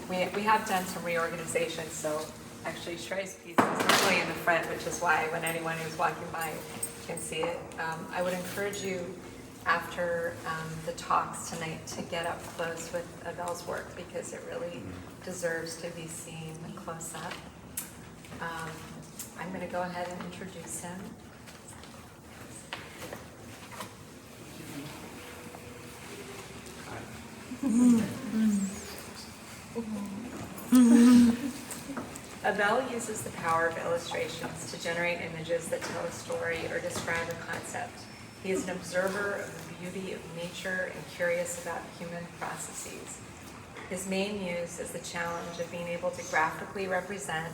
we have done some reorganization, so actually Shrey's piece is normally in the front, which is why when anyone who's walking by can see it. I would encourage you after the talks tonight to get up close with Abel's work because it really deserves to be seen close up. I'm going to go ahead and introduce him. Abel uses the power of illustrations to generate images that tell a story or describe a concept. He is an observer of the beauty of nature and curious about human processes. His main muse is the challenge of being able to graphically represent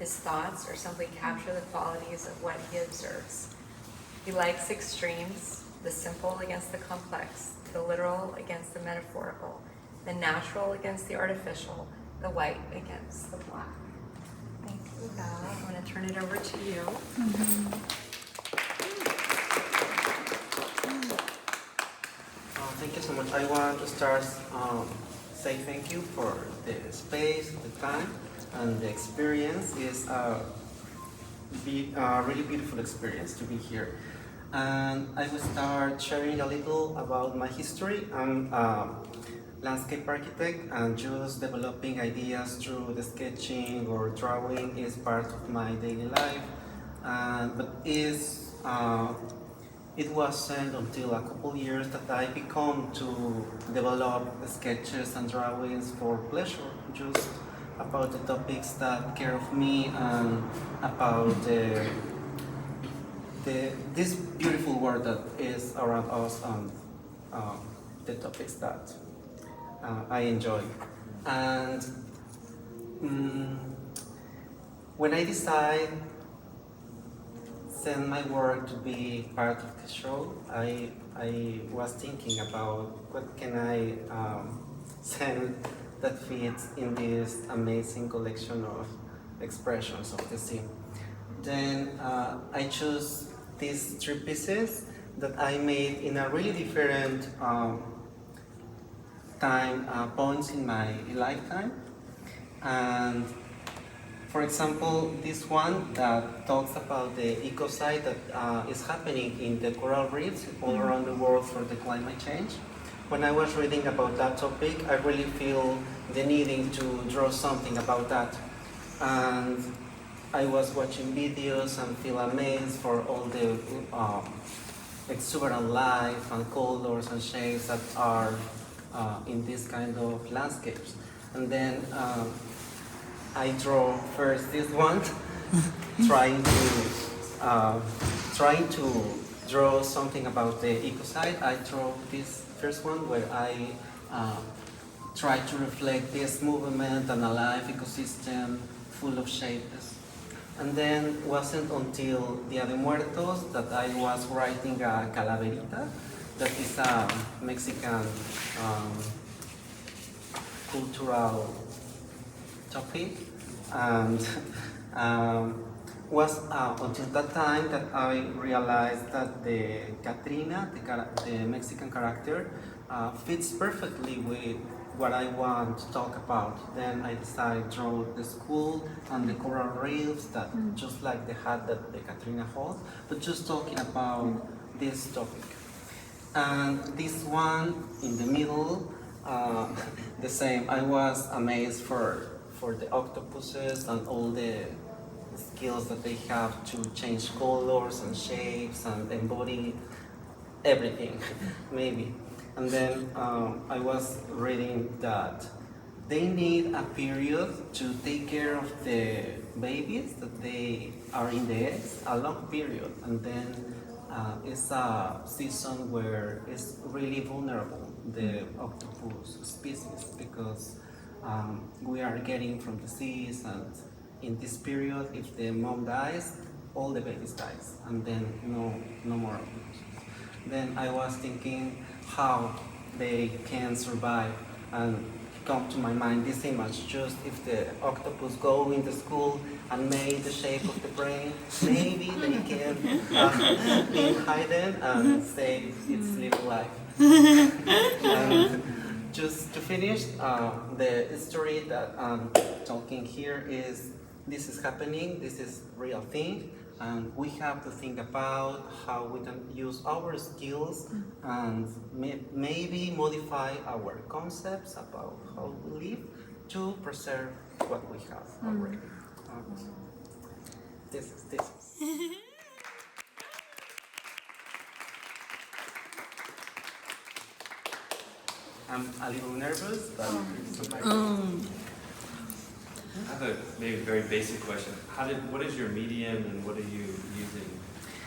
his thoughts or simply capture the qualities of what he observes. He likes extremes, the simple against the complex, the literal against the metaphorical, the natural against the artificial, the white against the black. Thank you, Abel. I'm going to turn it over to you. Thank you so much. I want to start say thank you for the space, the time, and the experience. It's a really beautiful experience to be here. And I will start sharing a little about my history. I'm a landscape architect, and just developing ideas through the sketching or drawing is part of my daily life. But it wasn't until a couple years that I become to develop sketches and drawings for pleasure, just about the topics that care of me and about this beautiful world that is around us and the topics that I enjoy. And when I decide send my work to be part of the show, I was thinking about what can I send that fits in this amazing collection of expressions of the sea. Then I chose these 3 pieces that I made in a really different points in my lifetime. And for example, this one that talks about the ecocide that is happening in the coral reefs all around the world for the climate change. When I was reading about that topic, I really feel the needing to draw something about that. And I was watching videos and feel amazed for all the exuberant life and colors and shapes that are in this kind of landscapes. And then I draw first this one, trying to draw something about the ecocide. I draw this first one where I try to reflect this movement and a live ecosystem full of shapes. And then wasn't until Dia de Muertos that I was writing a calaverita, that is a Mexican cultural topic, and was until that time that I realized that the Catrina, the Mexican character, fits perfectly with what I want to talk about. Then I decided to draw the school and the coral reefs, that just like the hat that the Catrina holds, but just talking about this topic. And this one in the middle, the same. I was amazed for the octopuses and all the skills that they have to change colors and shapes and embody everything, maybe. And then I was reading that they need a period to take care of the babies, that they are in the eggs, a long period. And then it's a season where it's really vulnerable, the octopus species, because we are getting from disease, and in this period, if the mom dies, all the babies dies, and then no more octopus. Then I was thinking how they can survive, and come to my mind this image, just if the octopus go in the school and make the shape of the brain, maybe they can be hidden and save its little life. just to finish, the story that I'm talking here is this is happening, this is real thing, and we have to think about how we can use our skills and maybe modify our concepts about how we live to preserve what we have already. This is. I'm a little nervous, but I have a maybe very basic question. What is your medium and what are you using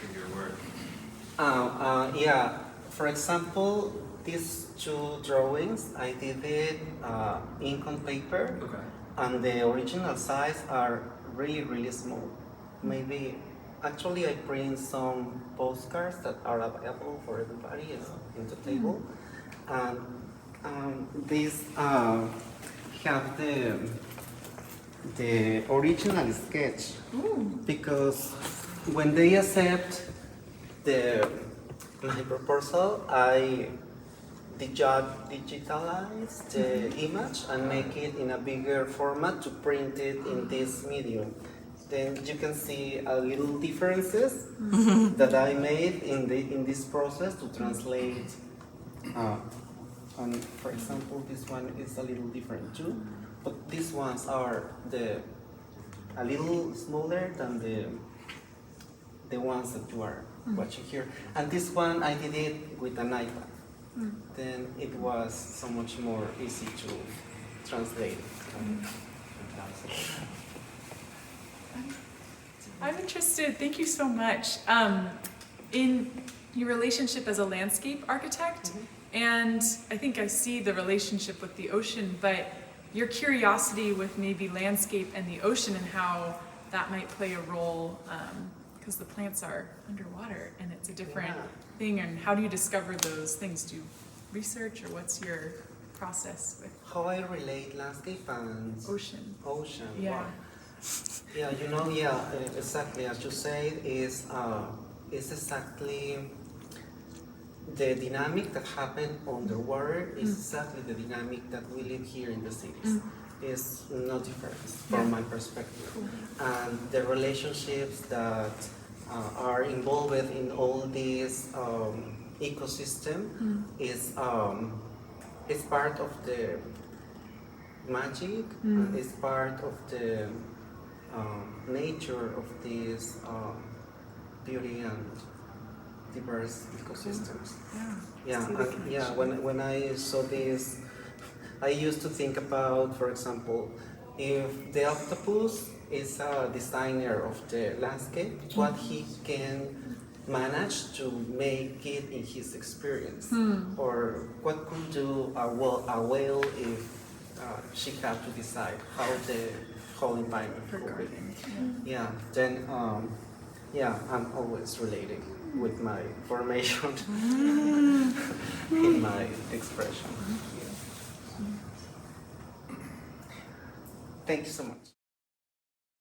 in your work? Yeah, for example, these two drawings, I did it ink on paper, Okay. and the original size are really, really small. Maybe, actually I print some postcards that are available for everybody in the table. And these have the original sketch, because when they accept my proposal, I digitalize the image and make it in a bigger format to print it in this medium. Then you can see a little differences that I made in this process to translate. And for example, this one is a little different too, but these ones are a little smaller than the ones that you are watching here. And this one I did it with an iPad. Then it was so much more easy to translate. I'm interested, thank you so much, in your relationship as a landscape architect. And I think I see the relationship with the ocean, but your curiosity with maybe landscape and the ocean and how that might play a role, because the plants are underwater and it's a different thing. And how do you discover those things? Do you research, or what's your process with How I relate landscape and ocean? Ocean. Yeah. Wow. Yeah, exactly as you say, is exactly the dynamic that happened underwater is exactly the dynamic that we live here in the cities. It's no difference from my perspective. And the relationships that are involved in all this ecosystem is part of the magic, and it's part of the nature of this beauty and diverse ecosystems. When I saw this, I used to think about, for example, if the octopus is a designer of the landscape, what he can manage to make it in his experience, or what could do a whale if she had to decide how the whole environment could be. I'm always relating with my formation in my expression. Thank you so much.